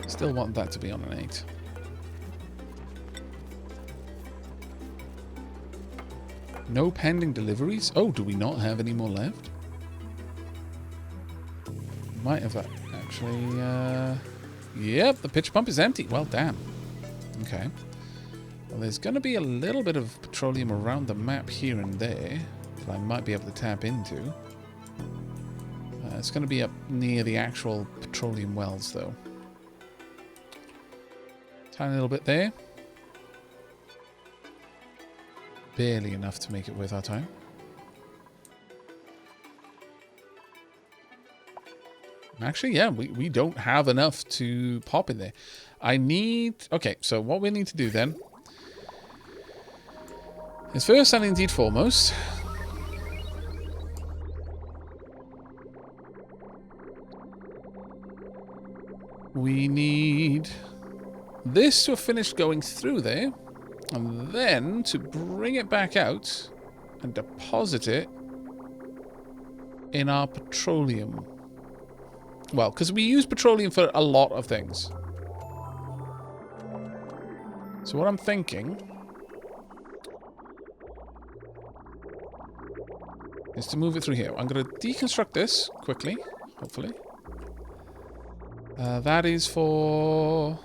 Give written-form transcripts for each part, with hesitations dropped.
Still want that to be on an 8. No pending deliveries. Oh, do we not have any more left? Might have actually... Yep, the pitch pump is empty. Well, damn. Okay. Well, there's going to be a little bit of petroleum around the map here and there that I might be able to tap into. It's going to be up near the actual petroleum wells, though. Tiny little bit there. Barely enough to make it worth our time. Actually, yeah, we don't have enough to pop in there. I need... Okay, so what we need to do then is first and indeed foremost... we need this to have finished going through there, and then to bring it back out and deposit it in our petroleum. Well, because we use petroleum for a lot of things. So what I'm thinking is to move it through here. I'm going to deconstruct this quickly, hopefully. That is for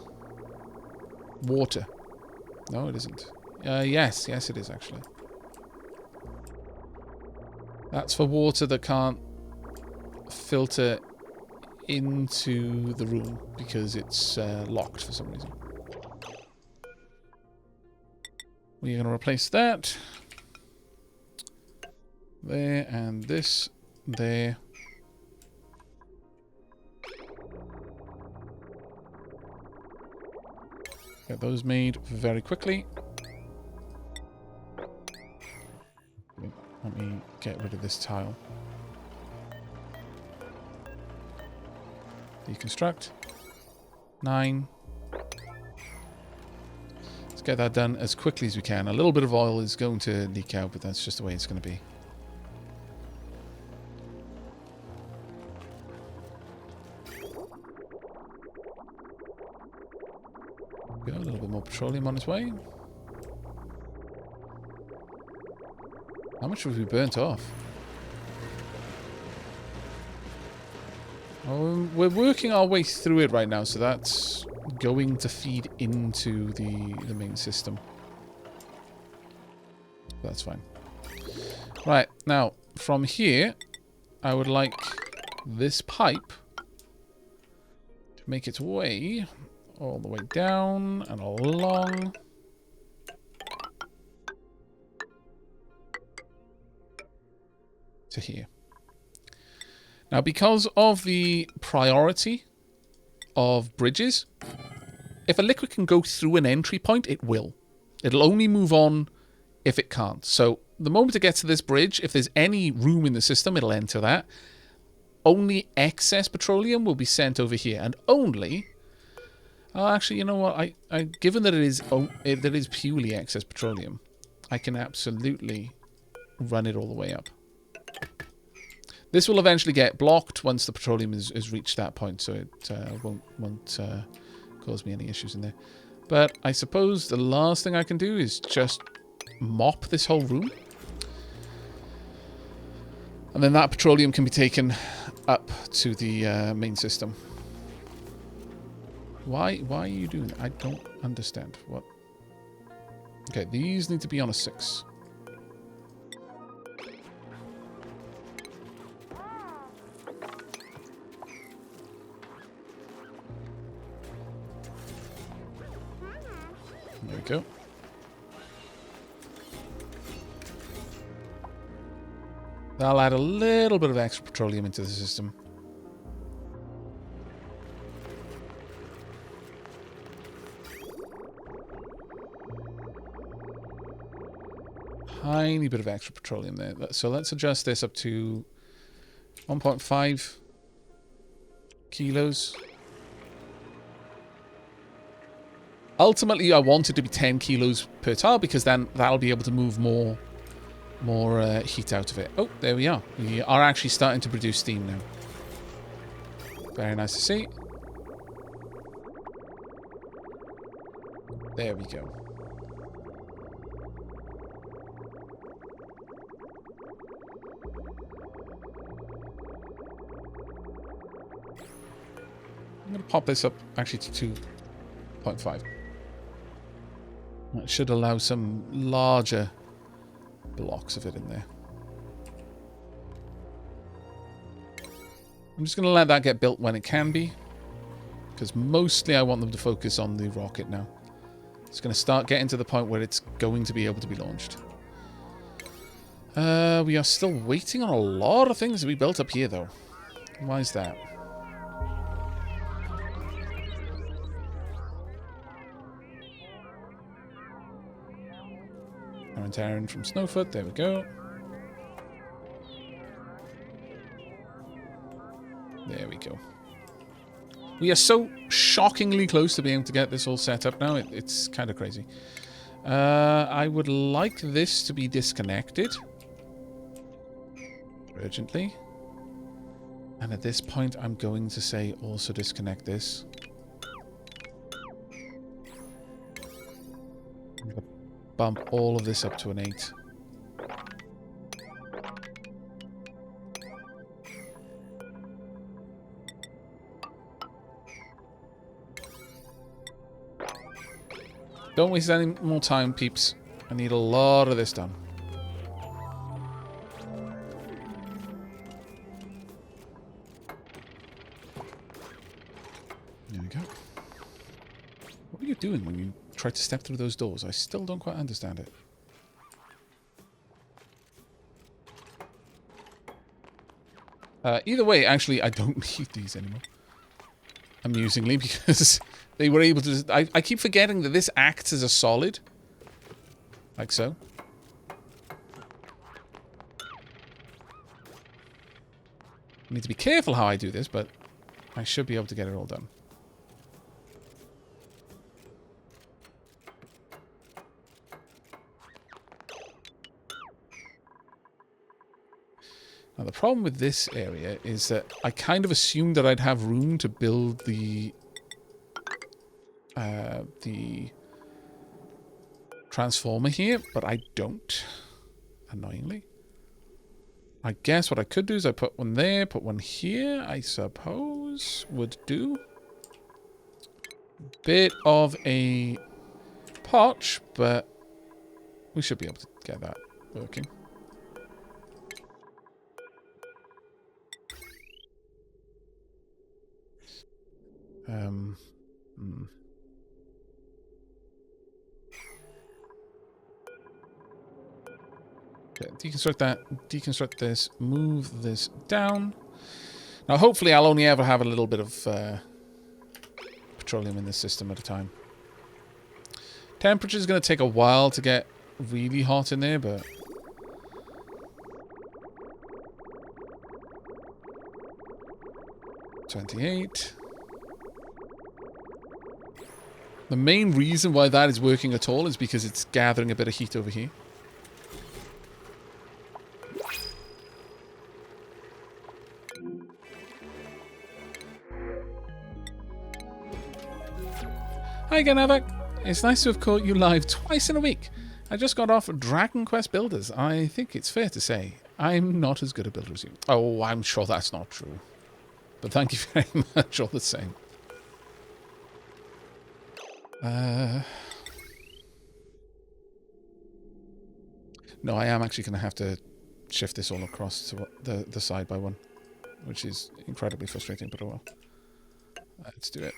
water. No, it isn't. Yes, it is actually. That's for water that can't filter into the room because it's locked for some reason. We're going to replace that. There and this there. Get those made very quickly. Let me get rid of this tile. Deconstruct. 9. Let's get that done as quickly as we can. A little bit of oil is going to leak out, but that's just the way it's going to be. Got a little bit more petroleum on its way. How much have we burnt off? Oh, we're working our way through it right now, so that's going to feed into the main system. That's fine. Right, now, from here, I would like this pipe to make its way all the way down and along. To here. Now, because of the priority of bridges, if a liquid can go through an entry point, it will. It'll only move on if it can't. So the moment it gets to this bridge, if there's any room in the system, it'll enter that. Only excess petroleum will be sent over here, and only... Oh, actually, you know what? Given that it is purely excess petroleum, I can absolutely run it all the way up. This will eventually get blocked once the petroleum has reached that point, so it won't cause me any issues in there. But I suppose the last thing I can do is just mop this whole room. And then that petroleum can be taken up to the main system. Why are you doing that? I don't understand. What? Okay, these need to be on a 6. There we go. That'll add a little bit of extra petroleum into the system. Tiny bit of extra petroleum there. So let's adjust this up to 1.5 kilos. Ultimately, I want it to be 10 kilos per tile because then that'll be able to move more heat out of it. Oh, there we are. We are actually starting to produce steam now. Very nice to see. There we go. I'm going to pop this up actually to 2.5. That should allow some larger blocks of it in there. I'm just going to let that get built when it can be, because mostly I want them to focus on the rocket now. It's going to start getting to the point where it's going to be able to be launched. We are still waiting on a lot of things to be built up here, though. Why is that? Aaron from Snowfoot, there we go. There we go. We are so shockingly close to being able to get this all set up now. It's kind of crazy. I would like this to be disconnected. Urgently. And at this point, I'm going to say also disconnect this. I'm going to bump all of this up to an 8. Don't waste any more time, peeps. I need a lot of this done. There we go. What are you doing when you try to step through those doors? I still don't quite understand it. Either way, actually, I don't need these anymore. Amusingly, because they were able to... I keep forgetting that this acts as a solid. Like so. I need to be careful how I do this, but I should be able to get it all done. Now, the problem with this area is that I kind of assumed that I'd have room to build the transformer here, but I don't, annoyingly. I guess what I could do is I put one there, put one here, I suppose would do. Bit of a potch, but we should be able to get that working. Okay, deconstruct that, deconstruct this, move this down. Now, hopefully I'll only ever have a little bit of petroleum in this system at a time. Temperature is going to take a while to get really hot in there, but... $28. The main reason why that is working at all is because it's gathering a bit of heat over here. Hi again, Aavak. It's nice to have caught you live twice in a week. I just got off Dragon Quest Builders. I think it's fair to say I'm not as good a builder as you. Oh, I'm sure that's not true. But thank you very much all the same. No, I am actually going to have to shift this all across to the side by one, which is incredibly frustrating, but oh well. Let's do it.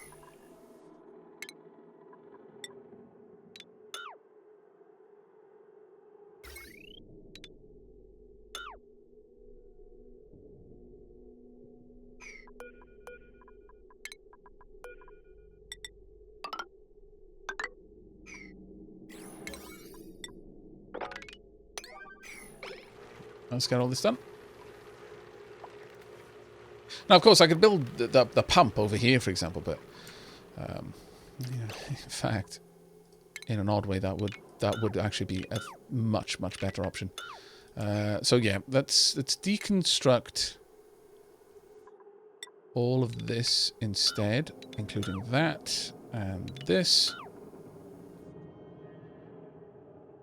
Let's get all this done. Now, of course, I could build the pump over here, for example, but yeah, in fact, in an odd way, that would actually be a much better option. So yeah, let's deconstruct all of this instead, including that and this.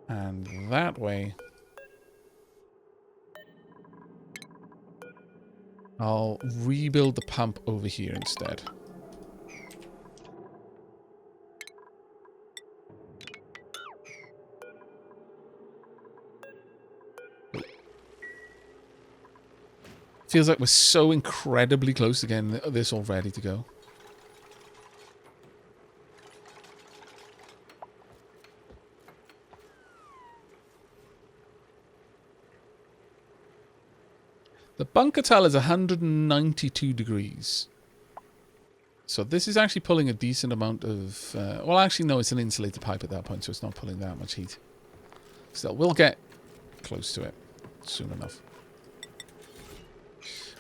And that way, I'll rebuild the pump over here instead. Feels like we're so incredibly close to getting this all ready to go. The bunker tile is 192 degrees. So this is actually pulling a decent amount of... well, actually, no, it's an insulated pipe at that point, so it's not pulling that much heat. Still, we'll get close to it soon enough.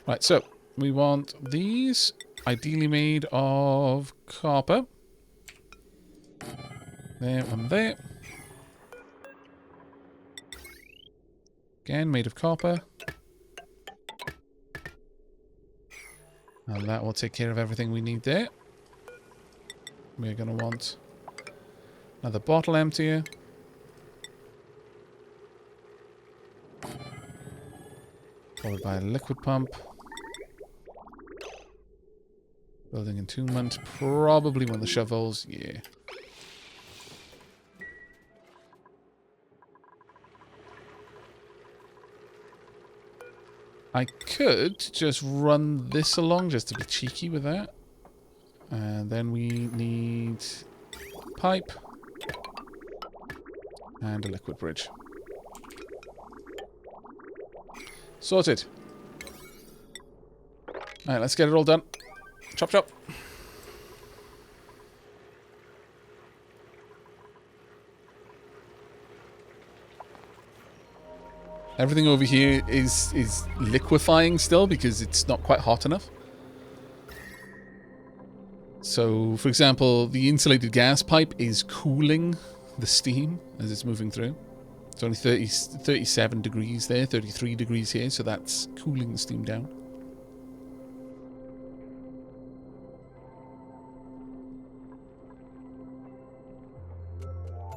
Right, so we want these ideally made of copper. There and there. Again, made of copper. And that will take care of everything we need there. We're going to want another bottle emptier. Followed by a liquid pump. Building entombment. Probably one of the shovels. Yeah. I could just run this along just to be cheeky with that. And then we need pipe and a liquid bridge. Sorted. Alright, let's get it all done. Chop chop. Everything over here is liquefying still because it's not quite hot enough. So, for example, the insulated gas pipe is cooling the steam as it's moving through. It's only 37 degrees there, 33 degrees here, so that's cooling the steam down.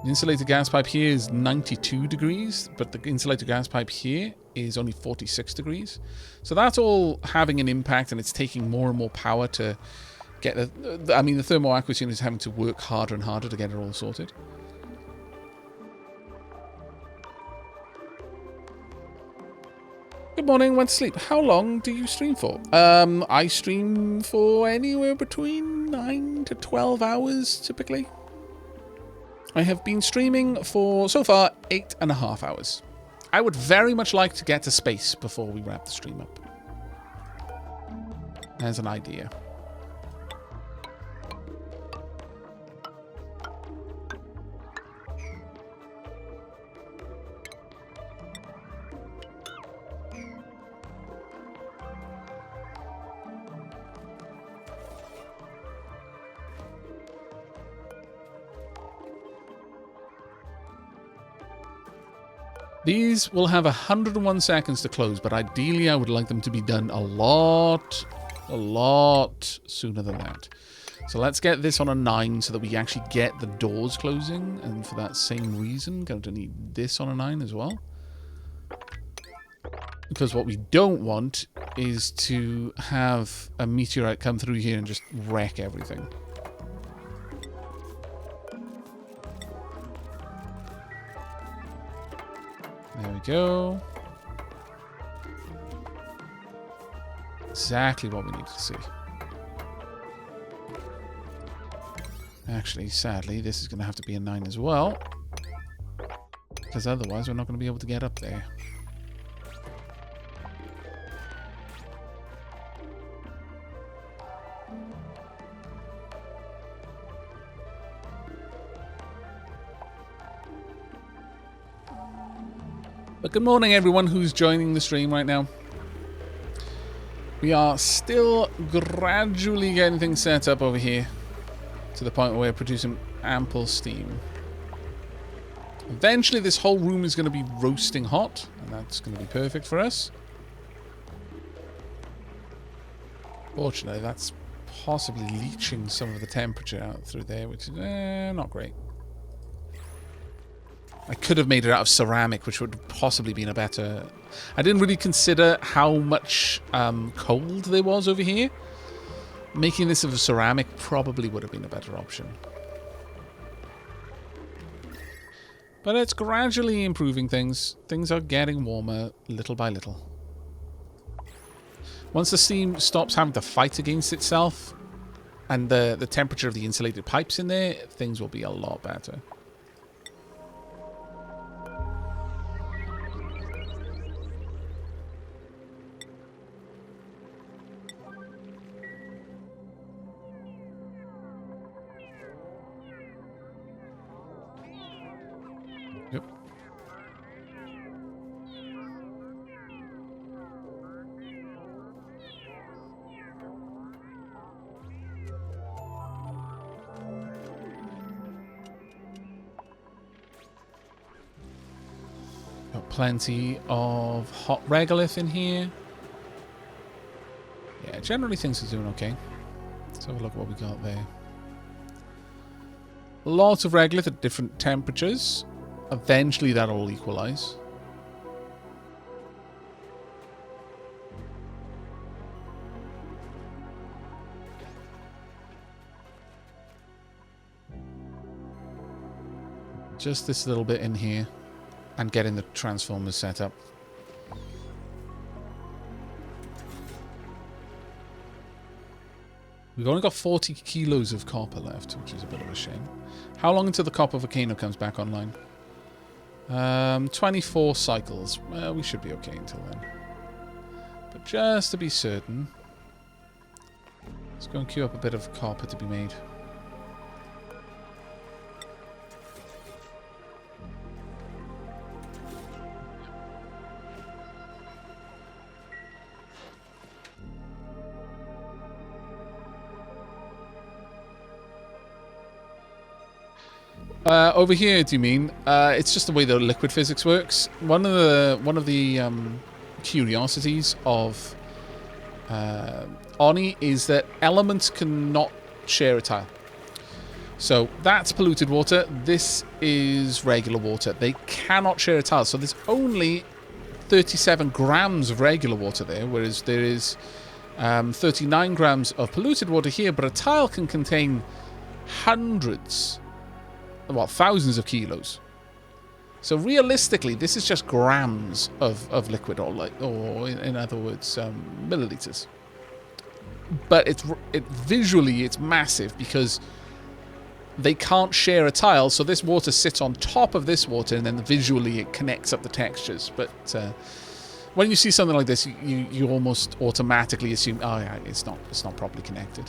The insulated gas pipe here is 92 degrees, but the insulated gas pipe here is only 46 degrees. So that's all having an impact, and it's taking more and more power to get the... I mean, the thermal aqueous unit is having to work harder and harder to get it all sorted. Good morning, went to sleep. How long do you stream for? I stream for anywhere between 9 to 12 hours, typically. I have been streaming for, so far, 8.5 hours. I would very much like to get to space before we wrap the stream up. As an idea. These will have 101 seconds to close, but ideally I would like them to be done a lot sooner than that. So let's get this on a 9 so that we actually get the doors closing, and for that same reason, going to need this on a 9 as well. Because what we don't want is to have a meteorite come through here and just wreck everything. There we go. Exactly what we need to see. Actually, sadly, this is going to have to be a 9 as well. Because otherwise we're not going to be able to get up there. But good morning everyone who's joining the stream right now. We are still gradually getting things set up over here to the point where we're producing ample steam. Eventually this whole room is going to be roasting hot, and that's going to be perfect for us. Fortunately, that's possibly leaching some of the temperature out through there, which is not great. I could have made it out of ceramic, which would have possibly been a better... I didn't really consider how much cold there was over here. Making this of a ceramic probably would have been a better option. But it's gradually improving things. Things are getting warmer little by little. Once the steam stops having to fight against itself and the temperature of the insulated pipes in there, things will be a lot better. Yep. Got plenty of hot regolith in here. Yeah, generally things are doing okay. Let's have a look at what we got there. Lots of regolith at different temperatures. Eventually that'll all equalize. Just this little bit in here and getting the transformers set up. We've only got 40 kilos of copper left, which is a bit of a shame. How long until the copper volcano comes back online? 24 cycles. Well, we should be okay until then. But just to be certain, let's go and queue up a bit of copper to be made. Over here, do you mean? It's just the way the liquid physics works. One of the curiosities of Oni is that elements cannot share a tile. So that's polluted water. This is regular water. They cannot share a tile. So there's only 37 grams of regular water there, whereas there is 39 grams of polluted water here. But a tile can contain hundreds, well, thousands of kilos. So realistically, this is just grams of liquid, or in other words, milliliters. But visually it's massive because they can't share a tile. So this water sits on top of this water, and then visually it connects up the textures. But when you see something like this, you almost automatically assume, oh yeah, it's not properly connected.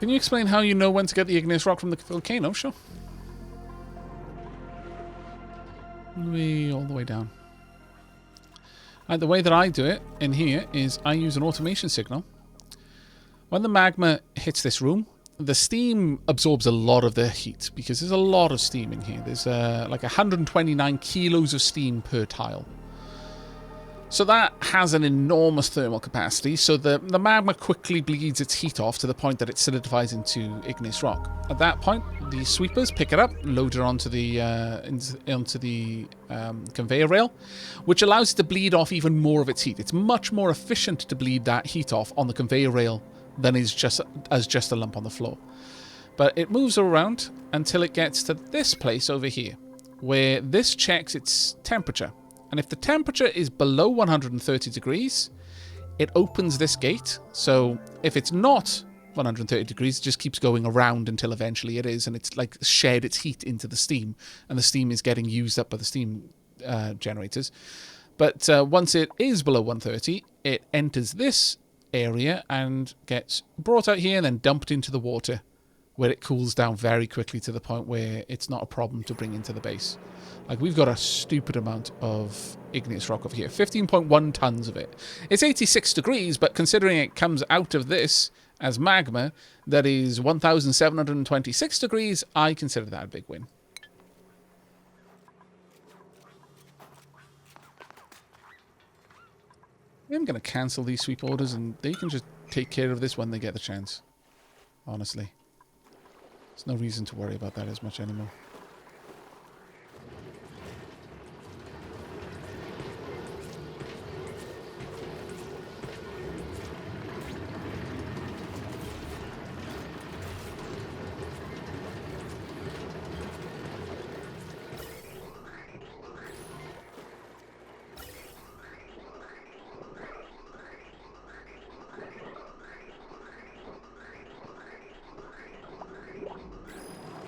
Can you explain how you know when to get the igneous rock from the volcano? Sure. All the way down. And the way that I do it in here is I use an automation signal. When the magma hits this room, the steam absorbs a lot of the heat because there's a lot of steam in here. There's like 129 kilos of steam per tile. So that has an enormous thermal capacity, so the magma quickly bleeds its heat off to the point that it solidifies into igneous rock. At that point, the sweepers pick it up, load it onto the conveyor rail, which allows it to bleed off even more of its heat. It's much more efficient to bleed that heat off on the conveyor rail than is just a lump on the floor. But it moves around until it gets to this place over here, where this checks its temperature. And if the temperature is below 130 degrees, it opens this gate. So if it's not 130 degrees, it just keeps going around until eventually it is. And it's like shed its heat into the steam. And the steam is getting used up by the steam generators. But once it is below 130, it enters this area and gets brought out here and then dumped into the water, where it cools down very quickly to the point where it's not a problem to bring into the base. Like, we've got a stupid amount of igneous rock over here. 15.1 tons of it. It's 86 degrees, but considering it comes out of this as magma, that is 1,726 degrees, I consider that a big win. I'm going to cancel these sweep orders and they can just take care of this when they get the chance. Honestly. There's no reason to worry about that as much anymore.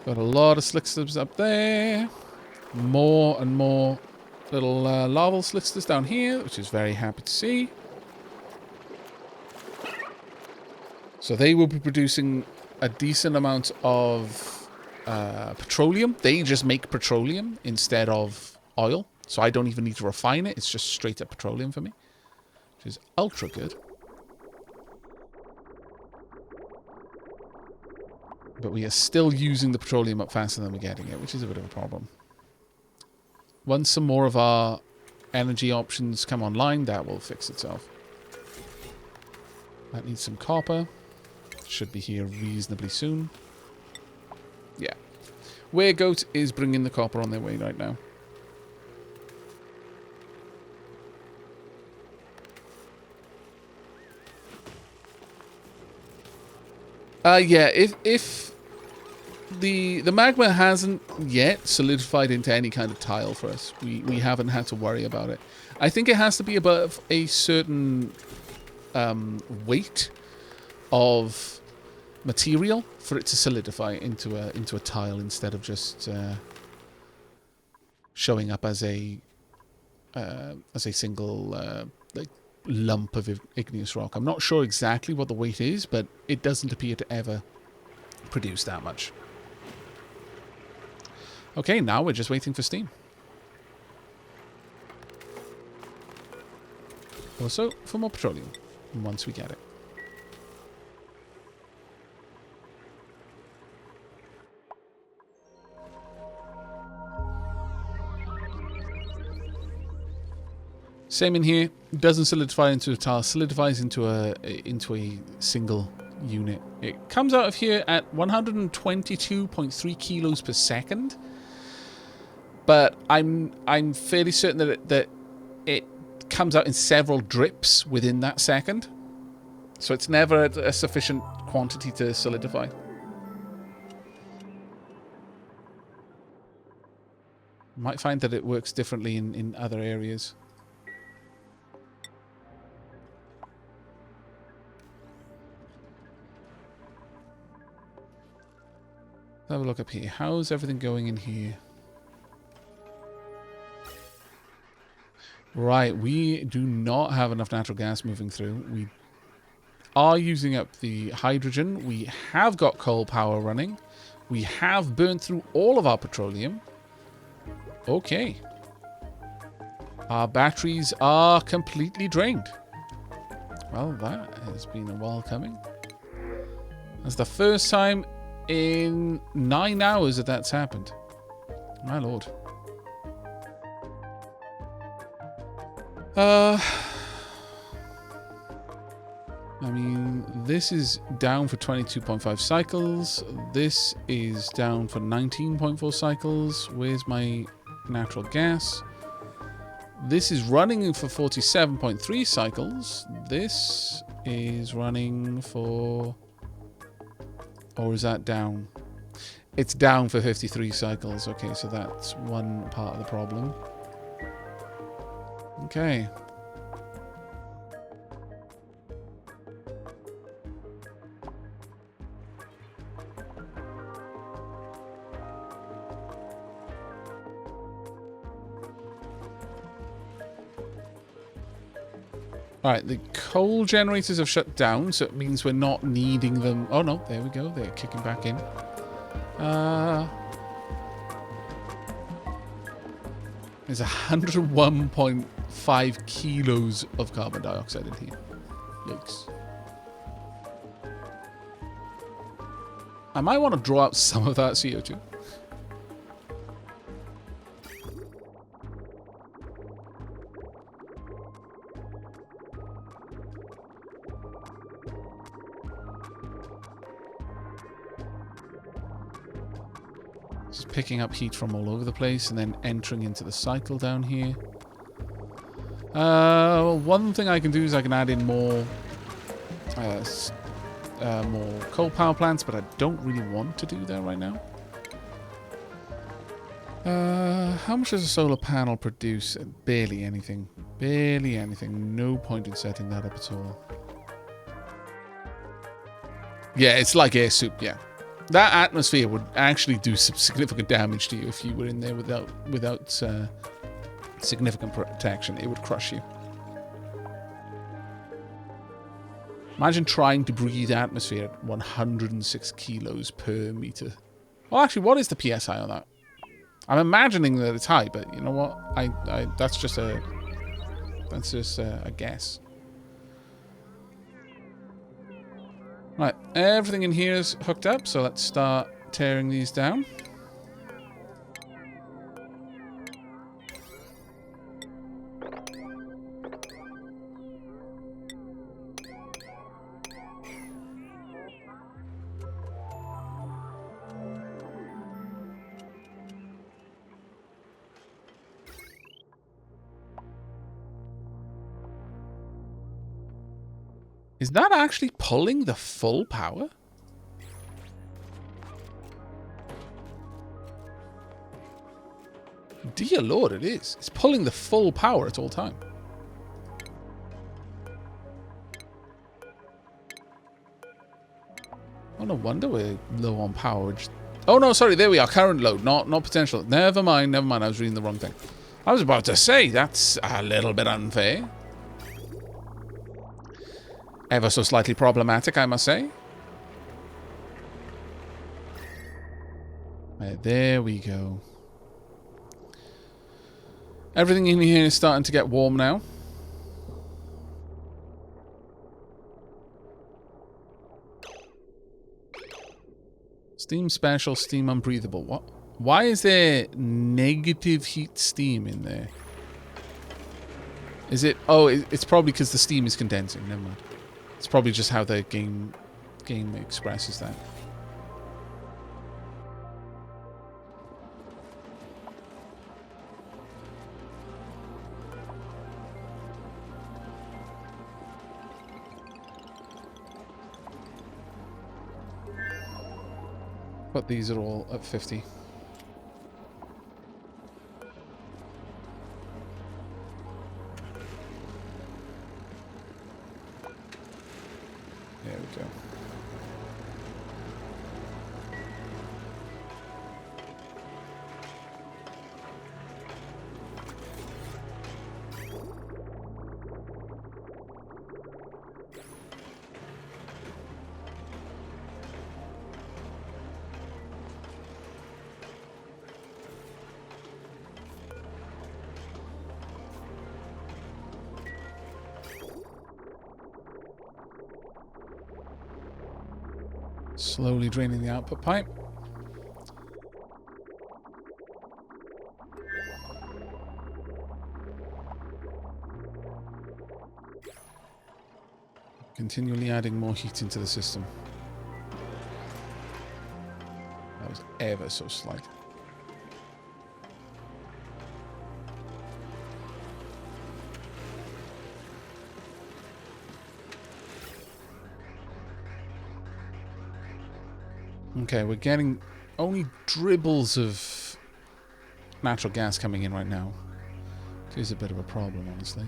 Got a lot of slicksters up there. More and more little larval slicksters down here, which is very happy to see. So they will be producing a decent amount of petroleum. They just make petroleum instead of oil. So I don't even need to refine it. It's just straight up petroleum for me, which is ultra good. But we are still using the petroleum up faster than we're getting it, which is a bit of a problem. Once some more of our energy options come online, that will fix itself. That needs some copper. Should be here reasonably soon. Yeah. Weregoat is bringing the copper on their way right now. Yeah, if the magma hasn't yet solidified into any kind of tile for us, we haven't had to worry about it. I think it has to be above a certain weight of material for it to solidify into a tile instead of just showing up as a single like lump of igneous rock. I'm not sure exactly what the weight is, but it doesn't appear to ever produce that much. Okay, now we're just waiting for steam. Also, for more petroleum, once we get it. Same in here. Doesn't solidify into a tile. Solidifies into a single unit. It comes out of here at 122.3 kilos per second. But I'm fairly certain that it comes out in several drips within that second. So it's never a sufficient quantity to solidify. Might find that it works differently in other areas. Have a look up here. How's everything going in here? Right, we do not have enough natural gas moving through. We are using up the hydrogen. We have got coal power running. We have burnt through all of our petroleum. Okay. Our batteries are completely drained. Well, that has been a while coming. That's the first time in 9 hours that's happened. My lord. I mean, this is down for 22.5 cycles. This is down for 19.4 cycles. Where's my natural gas? This is running for 47.3 cycles. This is running for... Or is that down? It's down for 53 cycles. Okay, so that's one part of the problem. Okay. Alright, the coal generators have shut down, so it means we're not needing them. Oh no, there we go. They're kicking back in. There's 101.5 kilos of carbon dioxide in here. Yikes. I might want to draw out some of that CO2. Just picking up heat from all over the place and then entering into the cycle down here. Well, one thing I can do is I can add in more coal power plants, but I don't really want to do that right now. How much does a solar panel produce? Barely anything. Barely anything. No point in setting that up at all. Yeah, it's like air soup, yeah. That atmosphere would actually do some significant damage to you if you were in there without significant protection. It would crush you. Imagine trying to breathe atmosphere at 106 kilos per meter. Well, actually, what is the PSI on that? I'm imagining that it's high, but you know what? That's just a guess. Right, everything in here is hooked up, so let's start tearing these down. Is that actually pulling the full power? Dear Lord, it is. It's pulling the full power at all time. Oh, no wonder we're low on power. Oh, no, sorry. There we are. Current load, not potential. Never mind, never mind. I was reading the wrong thing. I was about to say, that's a little bit unfair. Ever so slightly problematic, I must say. Right, there we go. Everything in here is starting to get warm now. Steam special, steam unbreathable. What? Why is there negative heat steam in there? Is it... Oh, it's probably because the steam is condensing. Never mind. It's probably just how the game expresses that. But these are all at 50. There we go. Slowly draining the output pipe. Continually adding more heat into the system. That was ever so slight. Okay, we're getting only dribbles of natural gas coming in right now. It is a bit of a problem, honestly.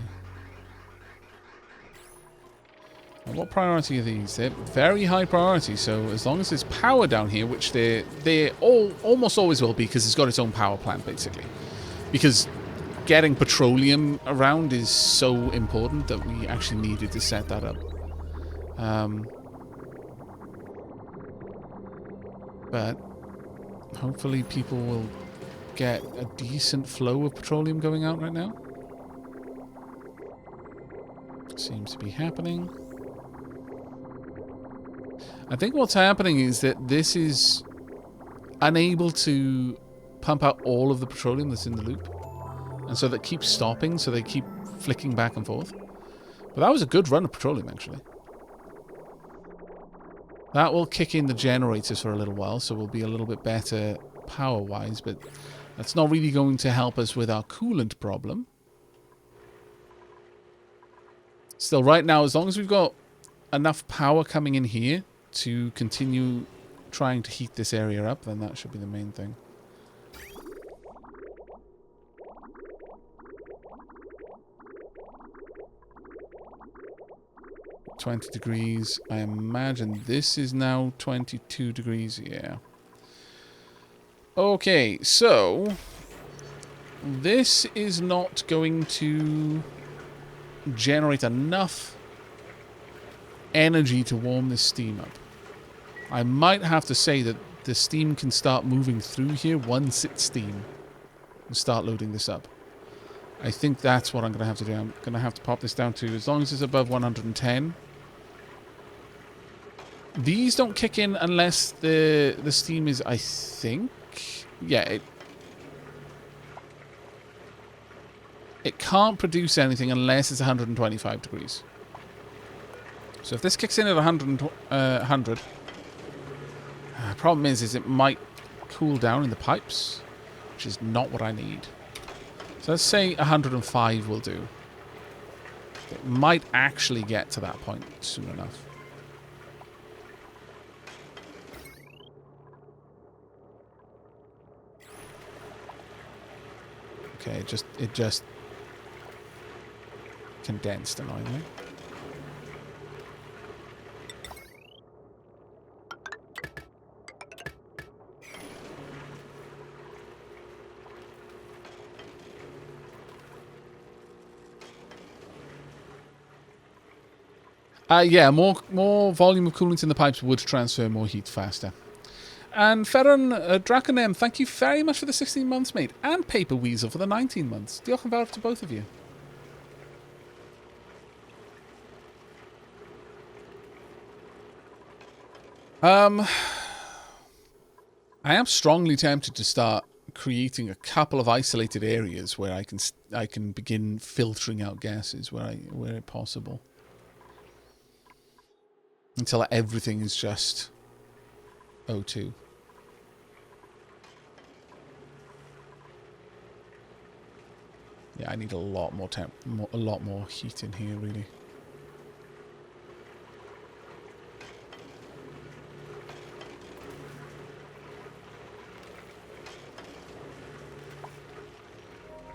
Now, what priority are these? They're very high priority, so as long as there's power down here, which they almost always will be, because it's got its own power plant, basically. Because getting petroleum around is so important that we actually needed to set that up. But hopefully people will get a decent flow of petroleum going out right now. Seems to be happening. I think what's happening is that this is unable to pump out all of the petroleum that's in the loop. And so that keeps stopping, so they keep flicking back and forth. But that was a good run of petroleum, actually. That will kick in the generators for a little while, so we'll be a little bit better power-wise, but that's not really going to help us with our coolant problem. Still, right now, as long as we've got enough power coming in here to continue trying to heat this area up, then that should be the main thing. $20 degrees. I imagine this is now 22 degrees. Yeah. Okay, so this is not going to generate enough energy to warm this steam up. I might have to say that the steam can start moving through here once it's steam and start loading this up. I think that's what I'm going to have to do. I'm going to have to pop this down to, as long as it's above 110. These don't kick in unless the steam is, I think, yeah, it can't produce anything unless it's 125 degrees. So if this kicks in at 100, problem is it might cool down in the pipes, which is not what I need. So let's say 105 will do. It might actually get to that point soon enough. Okay, it just condensed annoyingly. Yeah, more volume of coolant in the pipes would transfer more heat faster. And Ferran Draconem, thank you very much for the 16 months, mate. And Paper Weasel for the 19 months. Diolch yn fawr to both of you. I am strongly tempted to start creating a couple of isolated areas where I can begin filtering out gases where possible. Until everything is just O2. Yeah, I need a lot more a lot more heat in here, really.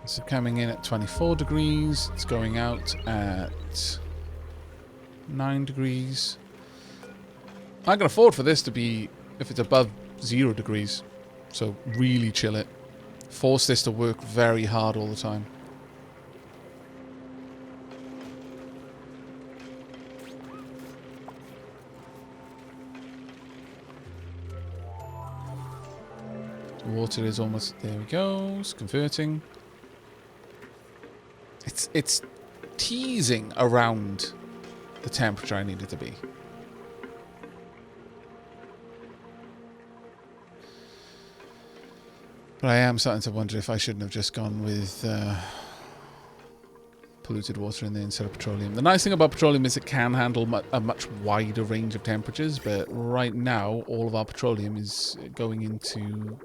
This is coming in at 24 degrees. It's going out at 9 degrees. I can afford for this to be, if it's above 0 degrees. So really chill it. Force this to work very hard all the time. The water is almost, there we go, it's converting. It's teasing around the temperature I need it to be. But I am starting to wonder if I shouldn't have just gone with polluted water in there instead of petroleum. The nice thing about petroleum is it can handle a much wider range of temperatures, but right now all of our petroleum is going into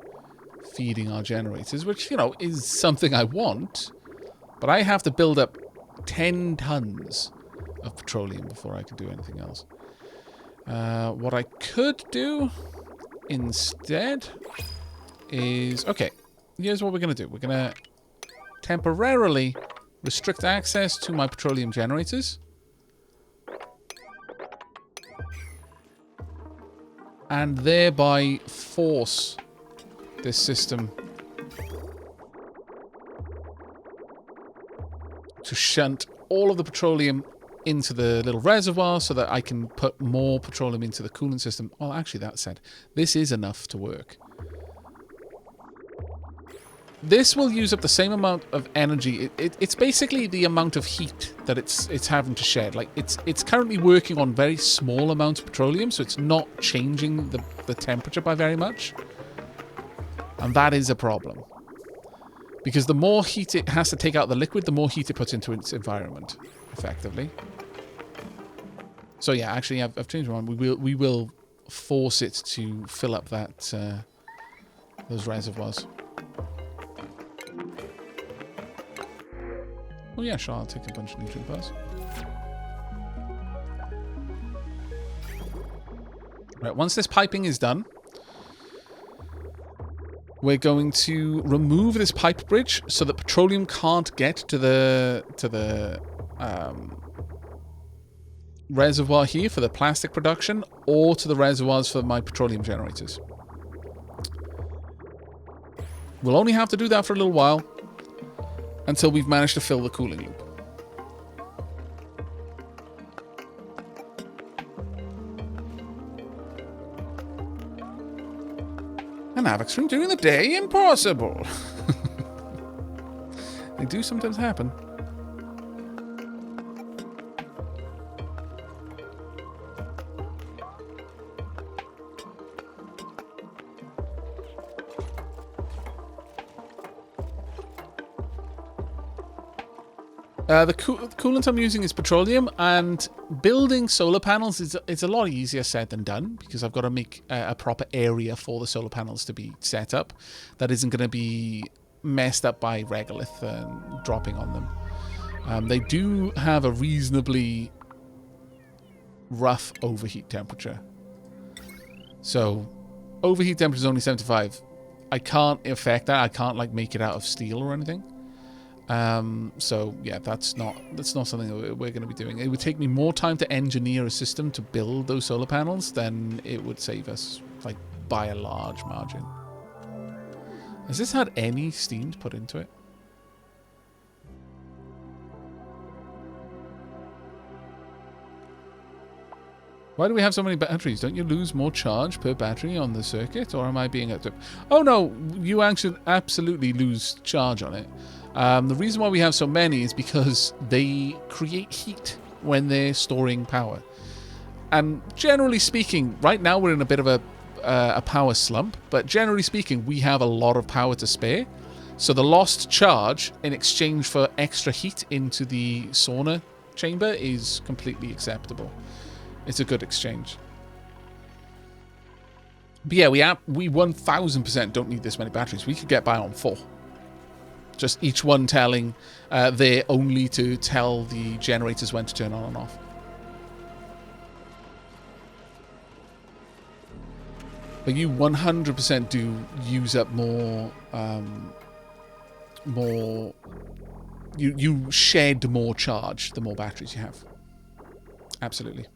feeding our generators, which, you know, is something I want, but I have to build up 10 tons of petroleum before I can do anything else. What I could do instead is, okay, here's what we're going to do. We're going to temporarily restrict access to my petroleum generators. And thereby force this system to shunt all of the petroleum into the little reservoir so that I can put more petroleum into the coolant system. Well, actually, that said, this is enough to work. This will use up the same amount of energy. It's basically the amount of heat that it's having to shed. Like, it's currently working on very small amounts of petroleum, so it's not changing the temperature by very much. And that is a problem. Because the more heat it has to take out the liquid, the more heat it puts into its environment, effectively. So yeah, actually, I've changed my mind. We will force it to fill up that those reservoirs. Oh yeah, sure, I'll take a bunch of nutrient bars. Right, once this piping is done, we're going to remove this pipe bridge so that petroleum can't get to the reservoir here for the plastic production, or to the reservoirs for my petroleum generators. We'll only have to do that for a little while, until we've managed to fill the cooling loop. And Aavak's from during the day? Impossible! They do sometimes happen. The coolant I'm using is petroleum, and building solar panels is a lot easier said than done, because I've got to make a proper area for the solar panels to be set up that isn't going to be messed up by regolith dropping on them. They do have a reasonably rough overheat temperature. So overheat temperature is only 75. I can't affect that. I can't like make it out of steel or anything. So yeah, that's not something that we're going to be doing. It would take me more time to engineer a system to build those solar panels than it would save us, like, by a large margin. Has this had any steam put into it? Why do we have so many batteries? Don't you lose more charge per battery on the circuit? Or am I being up to... Oh no, you actually absolutely lose charge on it. The reason why we have so many is because they create heat when they're storing power. And generally speaking, right now we're in a bit of a power slump, but generally speaking, we have a lot of power to spare. So the lost charge in exchange for extra heat into the sauna chamber is completely acceptable. It's a good exchange. But yeah, we 1000% don't need this many batteries. We could get by on 4. Just each one telling there only to tell the generators when to turn on and off. But you 100% do use up more... You shed more charge the more batteries you have. Absolutely.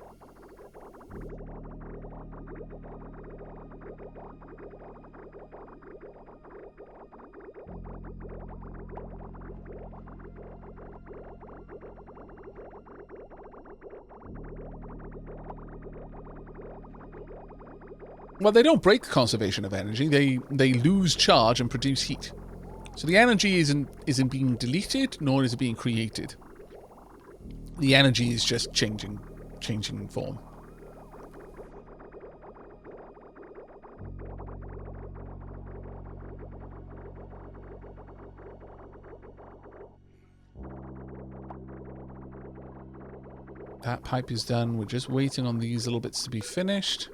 Well, they don't break conservation of energy. They lose charge and produce heat. So the energy isn't being deleted, nor is it being created. The energy is just changing form. That pipe is done. We're just waiting on these little bits to be finished,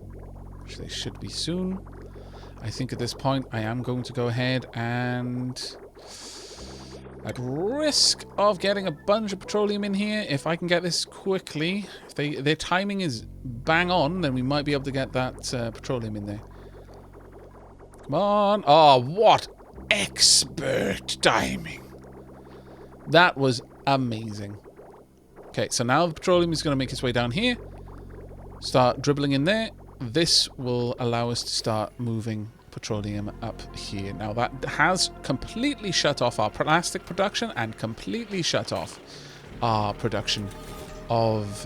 which they should be soon. I think at this point I am going to go ahead and, at risk of getting a bunch of petroleum in here, if I can get this quickly, if their timing is bang on, then we might be able to get that petroleum in there. Come on. Oh, what expert timing. That was amazing. Okay, so now the petroleum is going to make its way down here. Start dribbling in there. This will allow us to start moving petroleum up here. Now that has completely shut off our plastic production and completely shut off our production of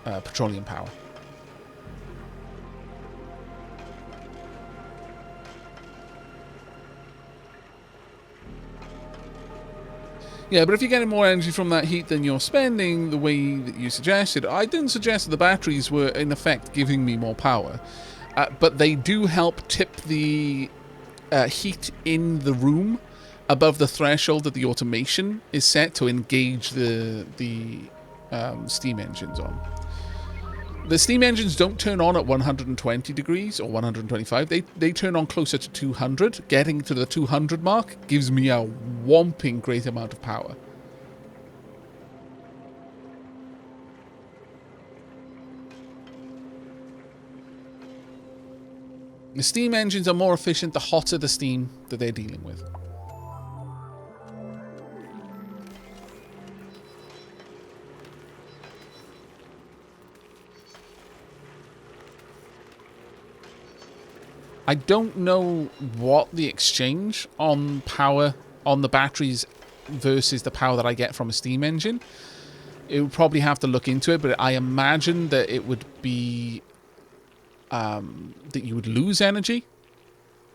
petroleum power. Yeah, but if you're getting more energy from that heat than you're spending the way that you suggested, I didn't suggest that the batteries were in effect giving me more power, but they do help tip the heat in the room above the threshold that the automation is set to engage the steam engines on. The steam engines don't turn on at 120 degrees or 125. They turn on closer to 200. Getting to the 200 mark gives me a whomping great amount of power. The steam engines are more efficient the hotter the steam that they're dealing with. I don't know what the exchange on power on the batteries versus the power that I get from a steam engine. It would probably have to look into it, but I imagine that it would be that you would lose energy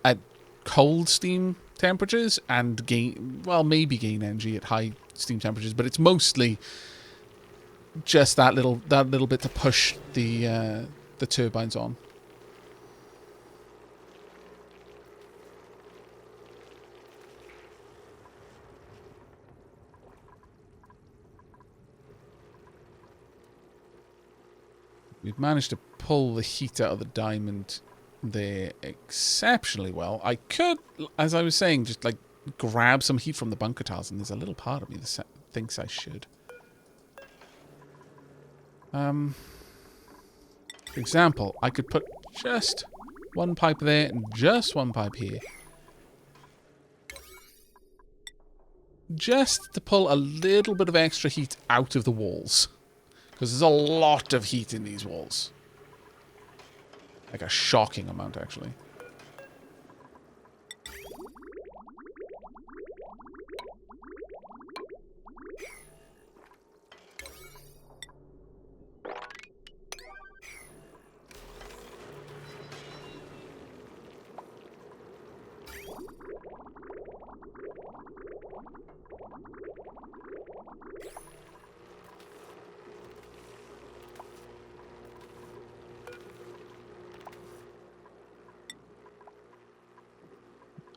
at cold steam temperatures and gain, well, maybe gain energy at high steam temperatures, but it's mostly just that little bit to push the turbines on. We've managed to pull the heat out of the diamond there exceptionally well. I could, as I was saying, just like grab some heat from the bunker tiles, and there's a little part of me that thinks I should. For example, I could put just one pipe there and just one pipe here. Just to pull a little bit of extra heat out of the walls. Because there's a lot of heat in these walls. Like a shocking amount, actually.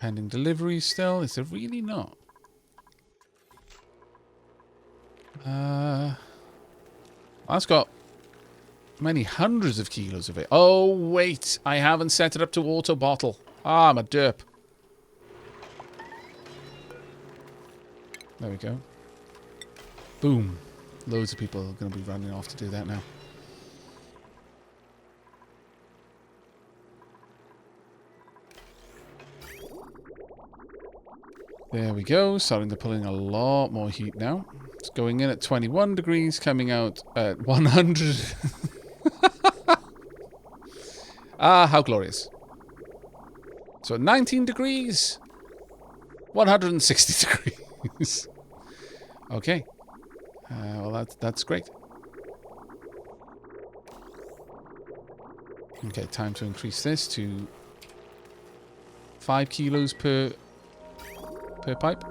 Pending delivery still? Is there really not? That's got many hundreds of kilos of it. Oh, wait. I haven't set it up to auto bottle. Ah, I'm a derp. There we go. Boom. Loads of people are going to be running off to do that now. There we go, starting to pull in a lot more heat now. It's going in at 21 degrees, coming out at 100. Ah, how glorious. So 19 degrees, 160 degrees. Okay. Well, that's great. Okay, time to increase this to 5 kilos per pipe.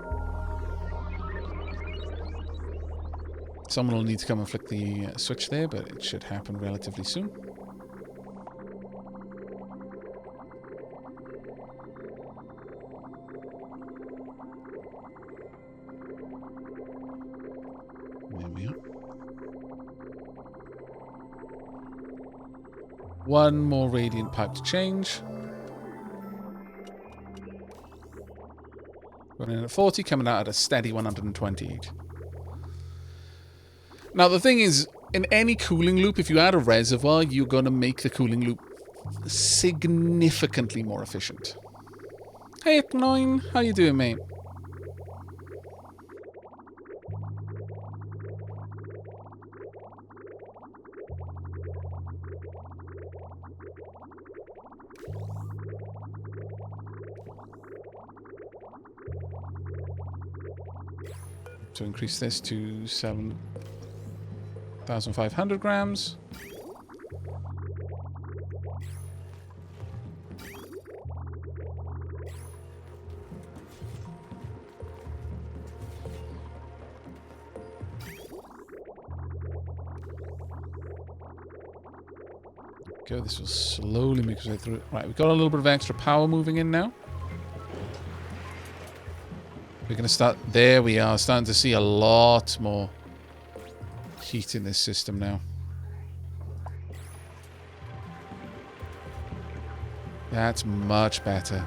Someone will need to come and flick the switch there, but it should happen relatively soon. There we are. One more radiant pipe to change. Going in at 40, coming out at a steady 128. Now, the thing is, in any cooling loop, if you add a reservoir, you're going to make the cooling loop significantly more efficient. Hey, Nine, how you doing, mate? To increase this to 7,500 grams. Go. This will slowly make its way through. Right, we've got a little bit of extra power moving in now. We're going to start... There we are. Starting to see a lot more heat in this system now. That's much better.